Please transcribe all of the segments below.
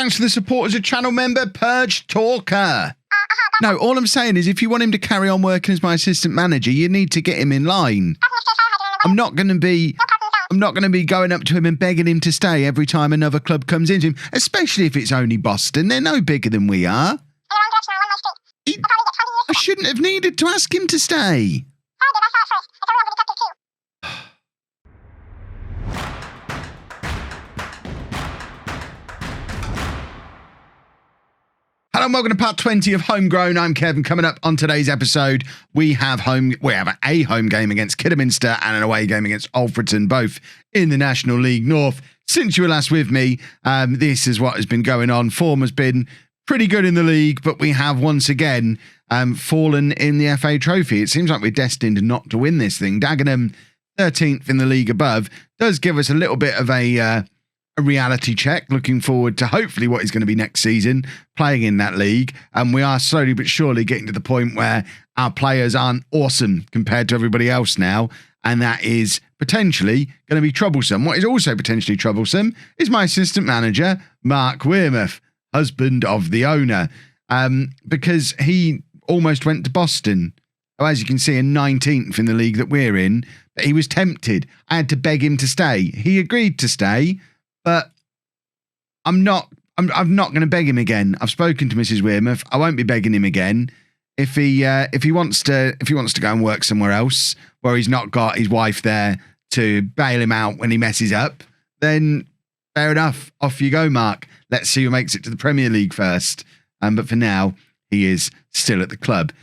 Thanks for the support as a channel member, Purge Talker. No, all I'm saying is if you want him to carry on working as my assistant manager, you need to get him in line. I'm not going to be going up to him and begging him to stay every time another club comes into him, especially if it's only Boston. They're no bigger than we are. I shouldn't have needed to ask him to stay. Hello and welcome to part 20 of Homegrown. I'm Kevin. Coming up on today's episode, we have a home game against Kidderminster and an away game against Alfreton, both in the National League North. Since you were last with me, this is what has been going on. Form has been pretty good in the league, but we have once again fallen in the FA Trophy. It seems like we're destined not to win this thing. Dagenham, 13th in the league above, does give us a little bit of a reality check, looking forward to hopefully what is going to be next season playing in that league. And we are slowly but surely getting to the point where our players aren't awesome compared to everybody else now, and that is potentially going to be troublesome. What is also potentially troublesome is my assistant manager, Mrs Wearmouth, husband of the owner, because he almost went to Boston. As you can see, in 19th in the league that we're in, but he was tempted. I had to beg him to stay. He agreed to stay, but I'm not going to beg him again. I've spoken to Mrs Wearmouth. I won't be begging him again. If he wants to go and work somewhere else where he's not got his wife there to bail him out when he messes up, then fair enough. Off you go, Mark. Let's see who makes it to the Premier League first. But for now, he is still at the club.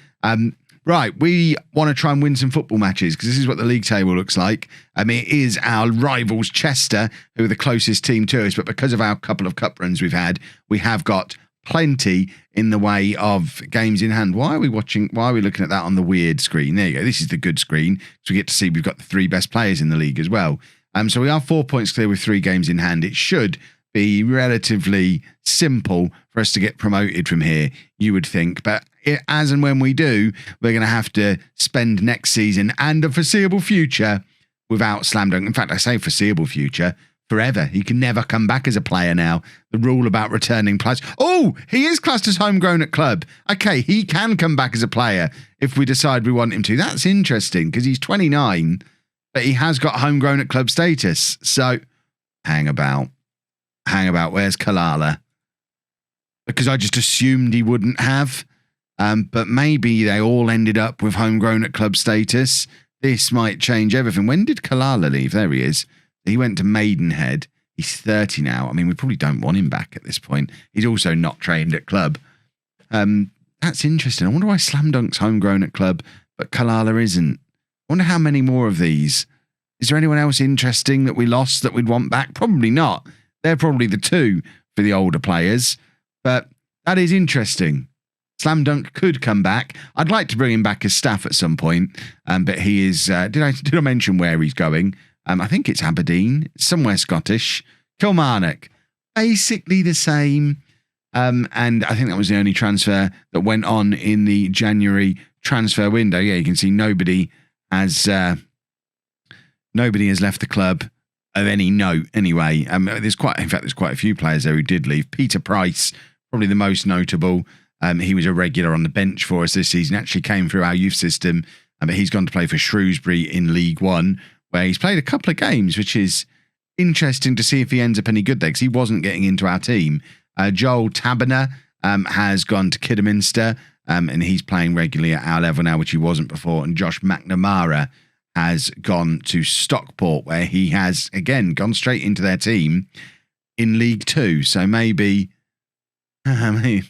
Right, we want to try and win some football matches because this is what the league table looks like. It is our rivals Chester, who are the closest team to us, but because of our couple of cup runs we've had, we have got plenty in the way of games in hand. Why are we looking at that on the weird screen? There you go. This is the good screen. So we get to see we've got the three best players in the league as well. So we are 4 points clear with 3 games in hand. It should be relatively simple for us to get promoted from here, you would think. But as and when we do, we're going to have to spend next season and the foreseeable future without Slam Dunk. In fact, I say foreseeable future, forever. He can never come back as a player now. The rule about returning players. Oh, he is classed as homegrown at club. Okay, he can come back as a player if we decide we want him to. That's interesting because he's 29, but he has got homegrown at club status. So hang about. Where's Kalala? Because I just assumed he wouldn't have. But maybe they all ended up with homegrown at club status. This might change everything. When did Kalala leave? There he is. He went to Maidenhead. He's 30 now. I mean, we probably don't want him back at this point. He's also not trained at club. That's interesting. I wonder why Slam Dunk's homegrown at club, but Kalala isn't. I wonder how many more of these. Is there anyone else interesting that we lost that we'd want back? Probably not. They're probably the two for the older players. But that is interesting. Slam Dunk could come back. I'd like to bring him back as staff at some point, but he is. Did I mention where he's going? I think it's Aberdeen, somewhere Scottish. Kilmarnock, basically the same. And I think that was the only transfer that went on in the January transfer window. Yeah, you can see nobody has left the club of any note. Anyway, there's quite a few players there who did leave. Peter Price, probably the most notable. He was a regular on the bench for us this season, actually came through our youth system, but he's gone to play for Shrewsbury in League One, where he's played a couple of games, which is interesting to see if he ends up any good there, because he wasn't getting into our team. Joel Taberner has gone to Kidderminster, and he's playing regularly at our level now, which he wasn't before. And Josh McNamara has gone to Stockport, where he has, again, gone straight into their team in League Two. So maybe...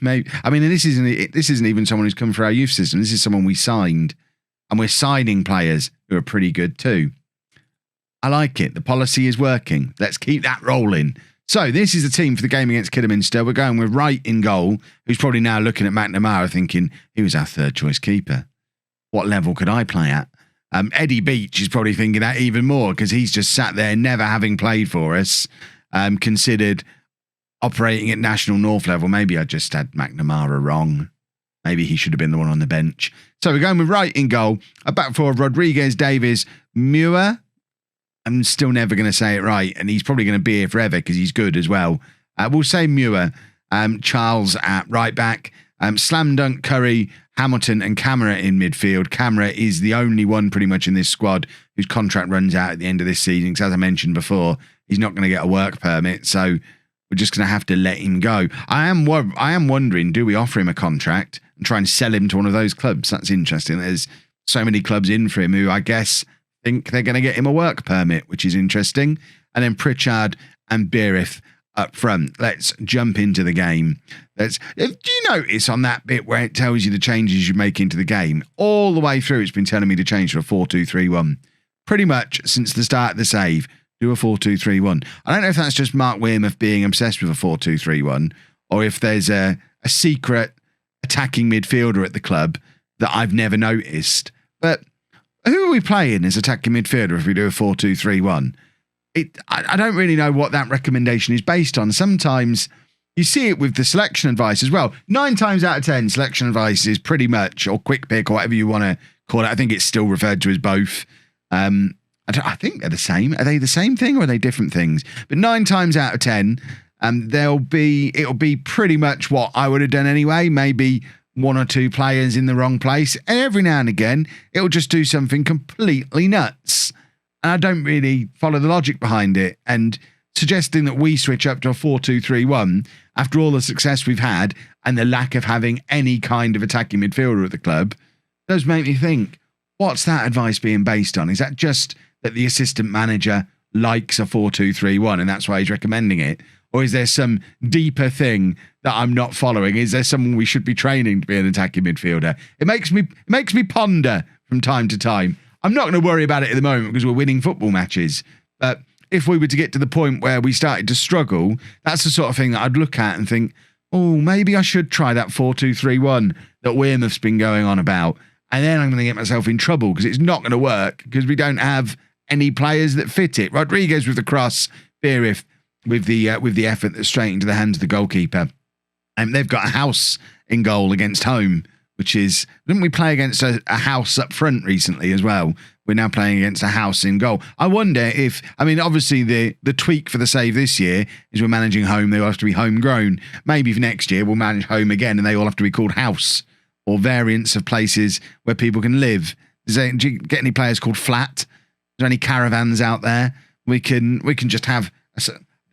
Maybe. I mean, this isn't even someone who's come through our youth system. This is someone we signed, and we're signing players who are pretty good too. I like it. The policy is working. Let's keep that rolling. So this is the team for the game against Kidderminster. We're going with Wright in goal, who's probably now looking at McNamara thinking, he was our third choice keeper. What level could I play at? Eddie Beach is probably thinking that even more because he's just sat there never having played for us, considered operating at National North level. Maybe I just had McNamara wrong. Maybe he should have been the one on the bench. So we're going with Wright in goal. A back four of Rodriguez, Davies, Muir. I'm still never going to say it right, and he's probably going to be here forever because he's good as well. We'll say Muir. Charles at right back, slam dunk Curry, Hamilton and Camara in midfield. Camara is the only one pretty much in this squad whose contract runs out at the end of this season, because as I mentioned before, he's not going to get a work permit, so we're just going to have to let him go. I am wondering, do we offer him a contract and try and sell him to one of those clubs? That's interesting. There's so many clubs in for him who I guess think they're going to get him a work permit, which is interesting. And then Pritchard and Beerif up front. Let's jump into the game. Do you notice on that bit where it tells you the changes you make into the game? All the way through, it's been telling me to change to a 4-2-3-1. Pretty much since the start of the save, do a 4-2-3-1. I don't know if that's just Mrs Wearmouth being obsessed with a 4-2-3-1, or if there's a secret attacking midfielder at the club that I've never noticed. But who are we playing as attacking midfielder if we do a 4-2-3-1? I don't really know what that recommendation is based on. Sometimes you see it with the selection advice as well. 9 times out of 10, selection advice is pretty much, or quick pick, or whatever you want to call it. I think it's still referred to as both. I think they're the same. Are they the same thing or are they different things? But 9 times out of 10, it'll be pretty much what I would have done anyway. Maybe 1 or 2 players in the wrong place, and every now and again, it'll just do something completely nuts. And I don't really follow the logic behind it. And suggesting that we switch up to a 4-2-3-1 after all the success we've had and the lack of having any kind of attacking midfielder at the club does make me think, what's that advice being based on? Is that just that the assistant manager likes a 4-2-3-1 and that's why he's recommending it? Or is there some deeper thing that I'm not following? Is there someone we should be training to be an attacking midfielder? It makes me ponder from time to time. I'm not going to worry about it at the moment because we're winning football matches. But if we were to get to the point where we started to struggle, that's the sort of thing that I'd look at and think, oh, maybe I should try that 4-2-3-1 that Wearmouth's been going on about. And then I'm going to get myself in trouble because it's not going to work because we don't have any players that fit it. Rodriguez with the cross, Beerif with the effort that's straight into the hands of the goalkeeper. And they've got a house in goal against Holme, which is, didn't we play against a house up front recently as well? We're now playing against a house in goal. I wonder if, obviously the tweak for the save this year is we're managing home. They all have to be homegrown. Maybe for next year we'll manage home again and they all have to be called house or variants of places where people can live. Do you get any players called flat? Is there any caravans out there? We can just have,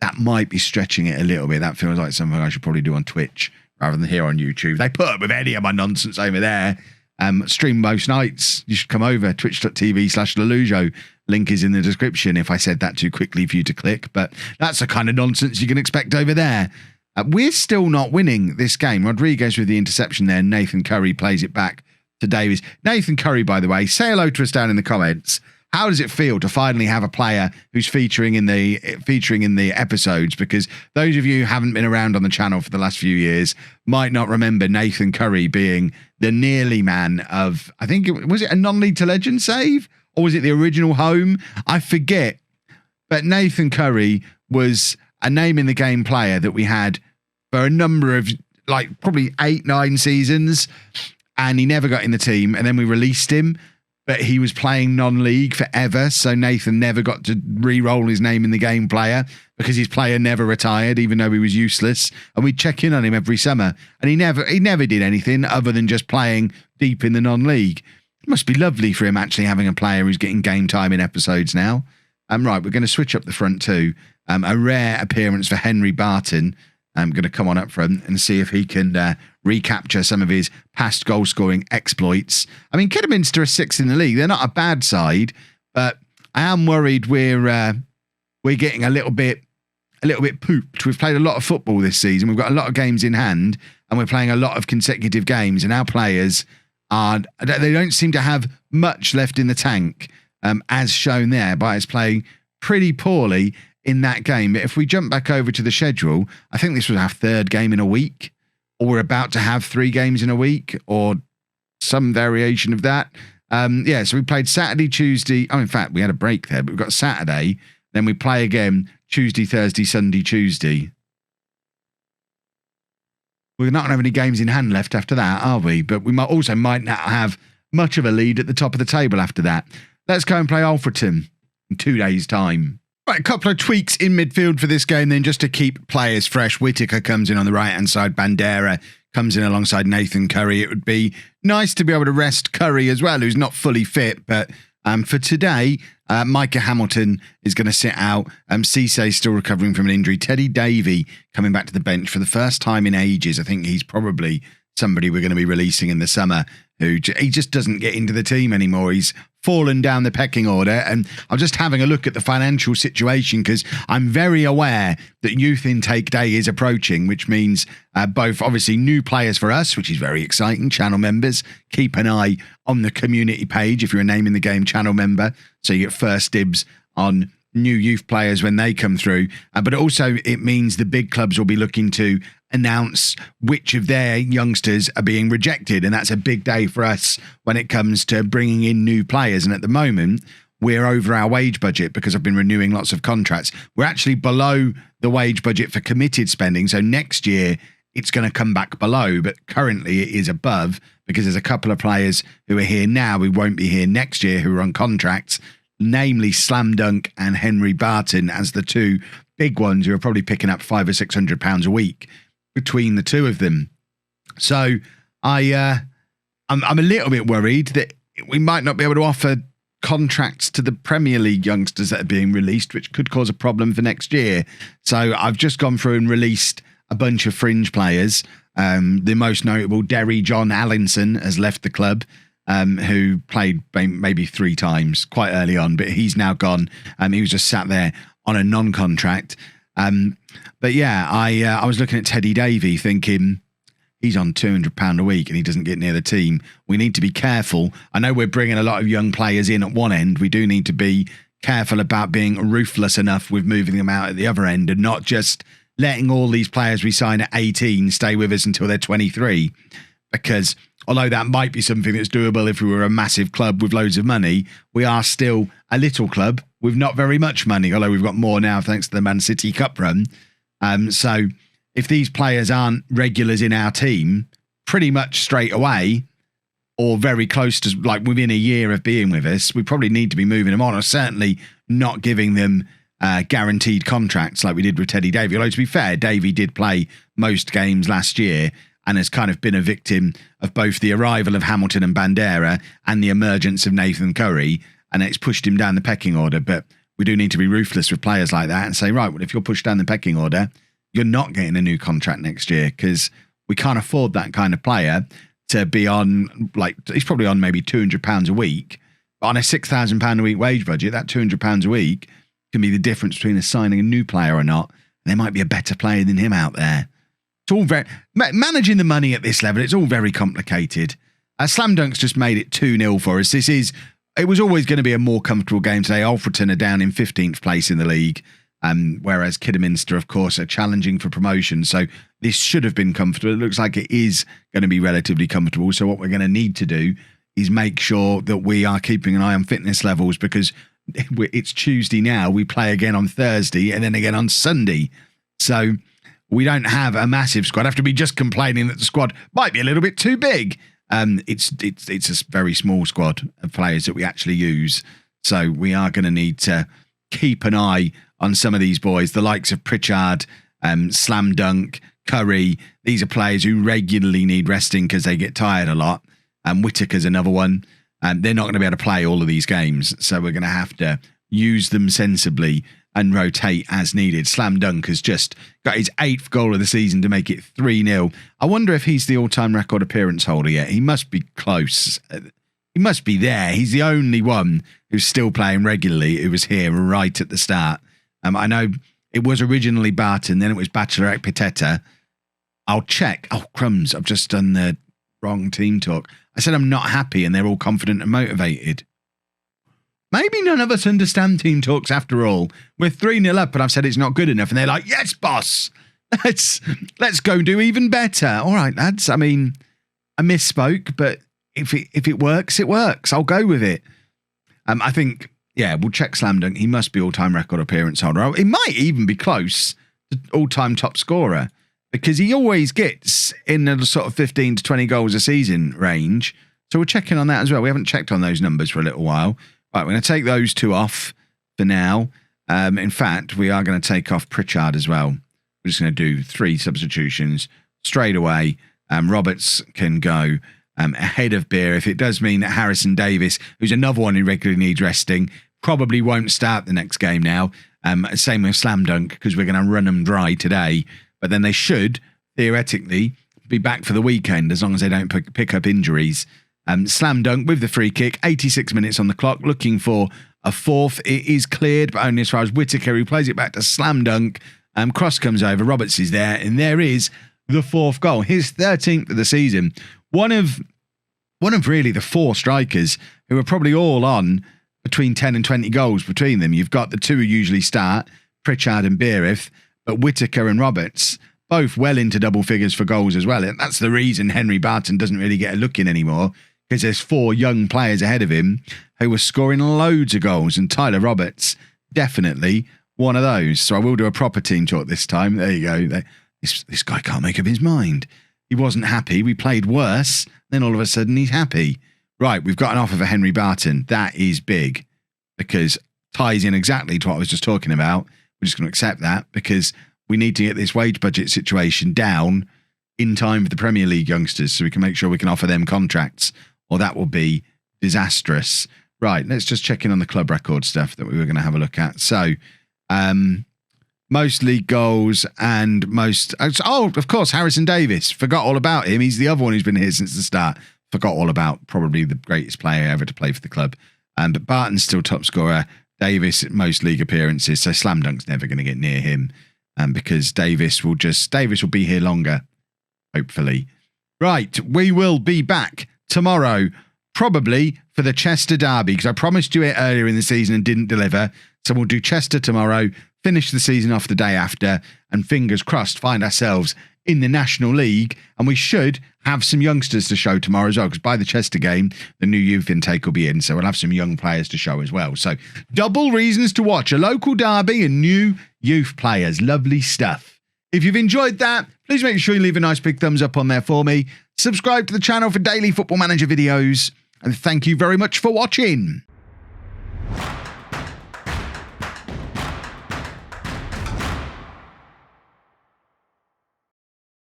that might be stretching it a little bit. That feels like something I should probably do on Twitch rather than here on YouTube. They put up with any of my nonsense over there. Stream most nights. You should come over, twitch.tv/LOLLUJO. Link is in the description if I said that too quickly for you to click. But that's the kind of nonsense you can expect over there. We're still not winning this game. Rodriguez with the interception there. Nathan Curry plays it back to Davies. Nathan Curry, by the way, say hello to us down in the comments. How does it feel to finally have a player who's featuring in the episodes? Because those of you who haven't been around on the channel for the last few years might not remember Nathan Curry being the nearly man of, I think, was it a non-league to legend save? Or was it the original Home? I forget. But Nathan Curry was a name in the game player that we had for a number of, probably 8-9 seasons. And he never got in the team. And then we released him. But he was playing non-league forever, so Nathan never got to re-roll his name in the game player because his player never retired, even though he was useless. And we'd check in on him every summer, and he never did anything other than just playing deep in the non-league. It must be lovely for him actually having a player who's getting game time in episodes now. Right, we're going to switch up the front too. A rare appearance for Henry Barton. I'm going to come on up front and see if he can recapture some of his past goal-scoring exploits. Kidderminster are 6th in the league. They're not a bad side, but I am worried we're getting a little bit pooped. We've played a lot of football this season. We've got a lot of games in hand, and we're playing a lot of consecutive games. And our players they don't seem to have much left in the tank, as shown there by us playing pretty poorly in that game. But if we jump back over to the schedule, I think this was our 3rd game in a week, or we're about to have 3 games in a week, or some variation of that. So we played Saturday, Tuesday. In fact, we had a break there, but we've got Saturday. Then we play again Tuesday, Thursday, Sunday, Tuesday. We're not going to have any games in hand left after that, are we? But we might not have much of a lead at the top of the table after that. Let's go and play Alfreton in 2 days' time. Right, a couple of tweaks in midfield for this game then, just to keep players fresh. Whittaker comes in on the right-hand side. Bandera comes in alongside Nathan Curry. It would be nice to be able to rest Curry as well, who's not fully fit. But for today, Micah Hamilton is going to sit out. Cisse still recovering from an injury. Teddy Davey coming back to the bench for the first time in ages. I think he's probably somebody we're going to be releasing in the summer, who he just doesn't get into the team anymore. He's fallen down the pecking order. And I'm just having a look at the financial situation, because I'm very aware that youth intake day is approaching, which means both obviously new players for us, which is very exciting. Channel members, keep an eye on the community page if you're a Name in the Game channel member, so you get first dibs on new youth players when they come through. But also it means the big clubs will be looking to announce which of their youngsters are being rejected, and that's a big day for us when it comes to bringing in new players. And at the moment we're over our wage budget because I've been renewing lots of contracts. We're actually below the wage budget for committed spending, so next year it's going to come back below, but currently it is above, because there's a couple of players who are here now who won't be here next year who are on contracts, namely Slam Dunk and Henry Barton as the two big ones, who are probably picking up £500 or £600 a week between the two of them. So I'm a little bit worried that we might not be able to offer contracts to the Premier League youngsters that are being released, which could cause a problem for next year. So I've just gone through and released a bunch of fringe players. The most notable, Derry John Allinson, has left the club, who played maybe 3 times quite early on, but he's now gone. He was just sat there on a non-contract. But yeah, I was looking at Teddy Davey thinking he's on £200 a week and he doesn't get near the team. We need to be careful. I know we're bringing a lot of young players in at one end. We do need to be careful about being ruthless enough with moving them out at the other end, and not just letting all these players we sign at 18 stay with us until they're 23. Because although that might be something that's doable if we were a massive club with loads of money, we are still a little club with not very much money, although we've got more now thanks to the Man City Cup run. So if these players aren't regulars in our team pretty much straight away, or very close to like within a year of being with us, we probably need to be moving them on, or certainly not giving them guaranteed contracts like we did with Teddy Davey. Although to be fair, Davey did play most games last year and has kind of been a victim of both the arrival of Hamilton and Bandera and the emergence of Nathan Curry, and it's pushed him down the pecking order. But we do need to be ruthless with players like that and say, right, well, if you're pushed down the pecking order, you're not getting a new contract next year, because we can't afford that kind of player to be on, like, he's probably on maybe £200 a week, but on a £6,000 a week wage budget, that £200 a week can be the difference between us signing a new player or not. And there might be a better player than him out there. It's all very, managing the money at this level, it's all very complicated. Slam Dunk's just made it 2-0 for us. It was always going to be a more comfortable game today. Alfreton are down in 15th place in the league, whereas Kidderminster, of course, are challenging for promotion. So this should have been comfortable. It looks like it is going to be relatively comfortable. So what we're going to need to do is make sure that we are keeping an eye on fitness levels, because it's Tuesday now. We play again on Thursday and then again on Sunday. So we don't have a massive squad. I have to be just complaining that the squad might be a little bit too big. It's a very small squad of players that we actually use. So we are going to need to keep an eye on some of these boys, the likes of Pritchard, Slam Dunk, Curry. These are players who regularly need resting because they get tired a lot. Whittaker's another one. They're not going to be able to play all of these games. So we're going to have to use them sensibly and rotate as needed. Slam Dunk has just got his 8th goal of the season to make it 3-0. I wonder if he's the all-time record appearance holder yet. He must be close. He must be there. He's the only one who's still playing regularly who was here right at the start. I know it was originally Barton, then it was Bachelorette Pitetta. I'll check. Oh, crumbs. I've just done the wrong team talk. I said I'm not happy and they're all confident and motivated. Maybe none of us understand team talks after all. We're 3-0 up and I've said it's not good enough. And they're like, yes, boss. Let's go do even better. All right, lads. I mean, I misspoke, but if it works, it works. I'll go with it. I think, yeah, we'll check Slam Dunk. He must be all-time record appearance holder. It might even be close to all-time top scorer, because he always gets in the sort of 15 to 20 goals a season range. So we're checking on that as well. We haven't checked on those numbers for a little while. Right, we're going to take those two off for now. In fact, we are going to take off Pritchard as well. We're just going to do 3 substitutions straight away. Roberts can go ahead of Beer. If it does mean that Harrison Davis, who's another one who regularly needs resting, probably won't start the next game now. Same with Slam Dunk, because we're going to run them dry today. But then they should, theoretically, be back for the weekend as long as they don't pick up injuries. Slam Dunk with the free kick, 86 minutes on the clock, looking for a 4th. It is cleared, but only as far as Whittaker, who plays it back to Slam Dunk. Cross comes over, Roberts is there, and there is the 4th goal. His 13th of the season. One of really the 4 strikers who are probably all on between 10 and 20 goals between them. You've got the 2 who usually start, Pritchard and Beerith, but Whittaker and Roberts, both well into double figures for goals as well. And that's the reason Henry Barton doesn't really get a look in anymore, because there's 4 young players ahead of him who were scoring loads of goals, and Tyler Roberts, definitely one of those. So I will do a proper team talk this time. There you go. This guy can't make up his mind. He wasn't happy. We played worse. Then all of a sudden he's happy. Right, we've got an offer for Henry Barton. That is big, because ties in exactly to what I was just talking about. We're just going to accept that, because we need to get this wage budget situation down in time for the Premier League youngsters, so we can make sure we can offer them contracts, or that will be disastrous. Right, let's just check in on the club record stuff that we were going to have a look at. So, most league goals and most... Oh, of course, Harrison Davis. Forgot all about him. He's the other one who's been here since the start. Forgot all about probably the greatest player ever to play for the club. But Barton's still top scorer. Davis, most league appearances. So Slam Dunk's never going to get near him, because Davis will be here longer, hopefully. Right, we will be back tomorrow, probably for the Chester derby, because I promised you it earlier in the season and didn't deliver. So we'll do Chester tomorrow, finish the season off the day after, and fingers crossed find ourselves in the National League. And we should have some youngsters to show tomorrow as well, because by the Chester game, the new youth intake will be in. So we'll have some young players to show as well. So double reasons to watch: a local derby and new youth players. Lovely stuff. If you've enjoyed that, please make sure you leave a nice big thumbs up on there for me. Subscribe to the channel for daily Football Manager videos. And thank you very much for watching.